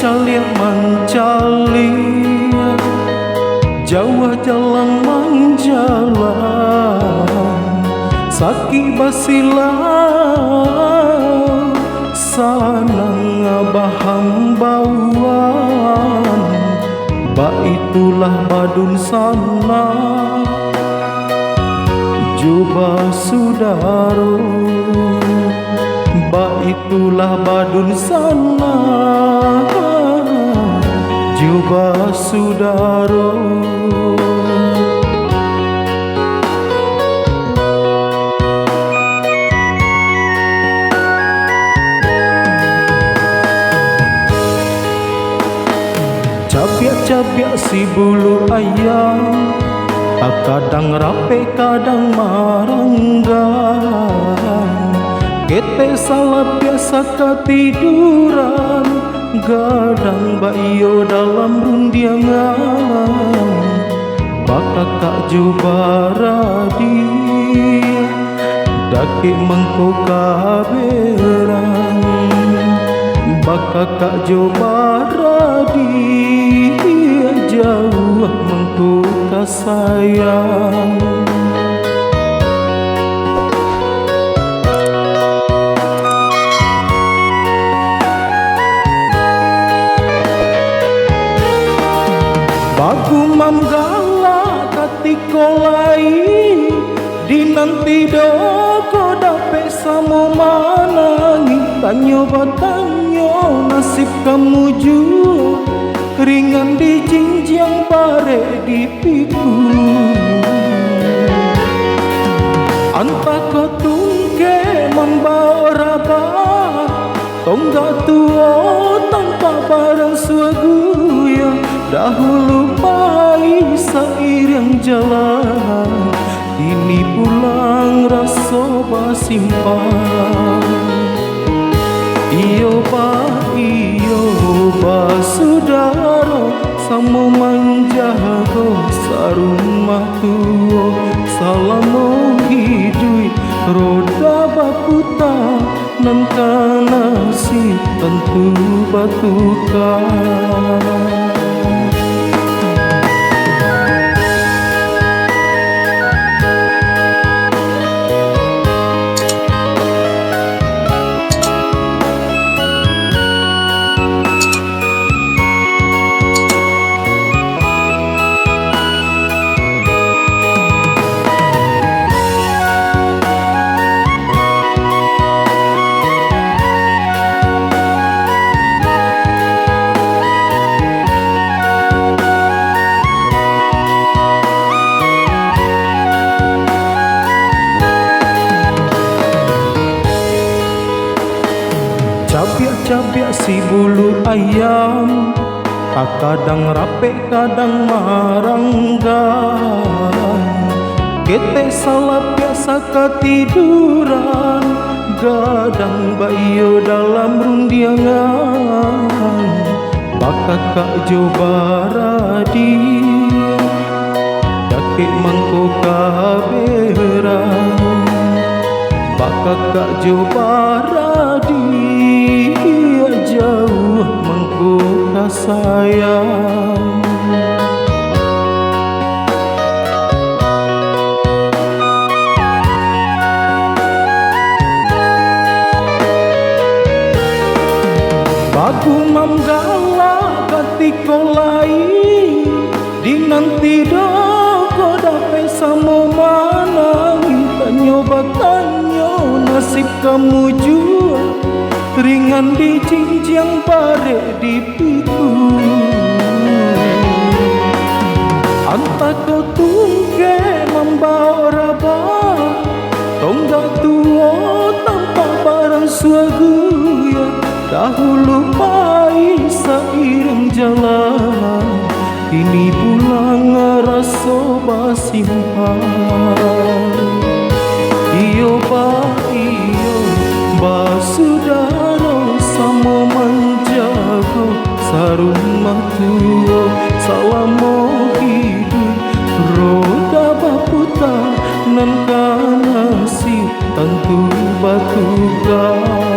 calia mancalia Jawa jalan manjalan Saki basilau Sanang abaham bauan Ba itulah badun sana Juba sudaro Ba itulah badun sana Juba sudaro Cabiak-cabiak si bulu ayam kadang rape kadang maranggan Kete salah biasa ketiduran Gadang bayo dalam rundiangan Bakakak jubaradi Daki mengko kaberan Bakakak jubaradi Jauh mengko kasayang Bagumam gala katikolai Dinanti doko dape samo manangi Tanyo batanyo nasib kamu jua Ringan di jinjang pare di piku Anta ko tungke membawa rabah Tonggak tua tanpa barang suaguya Dahulu pai seiring jalan Ini pulang raso basimpan Iyo ba sudaro Samo manjago sarumah tuo Salamo hidui roda baputa Nanti nasi tentu batukan Cabiak-cabiak si bulu ayam kadang rape kadang maranggan Kete salah biasa ketiduran Gadang bayo dalam rundiangan Bakakak jobaradi Daki mangko kaberan Bakakak jobaradi Jauh mengko kasayang Bagumam gala katikolai Dinanti doko dape samo manangi Tanyo batanyo nasib kamu jua Ringan di jinjang pare di piku Anta ko tungke membawa rabah Tonggak tua tanpa barang suaguya Dahulu pai seiring jalan Ini pulang raso basimpan Iyo basudaro samo manjago sarumah tuo Salamo hidup roda baputa Nan kanasi tentu batukan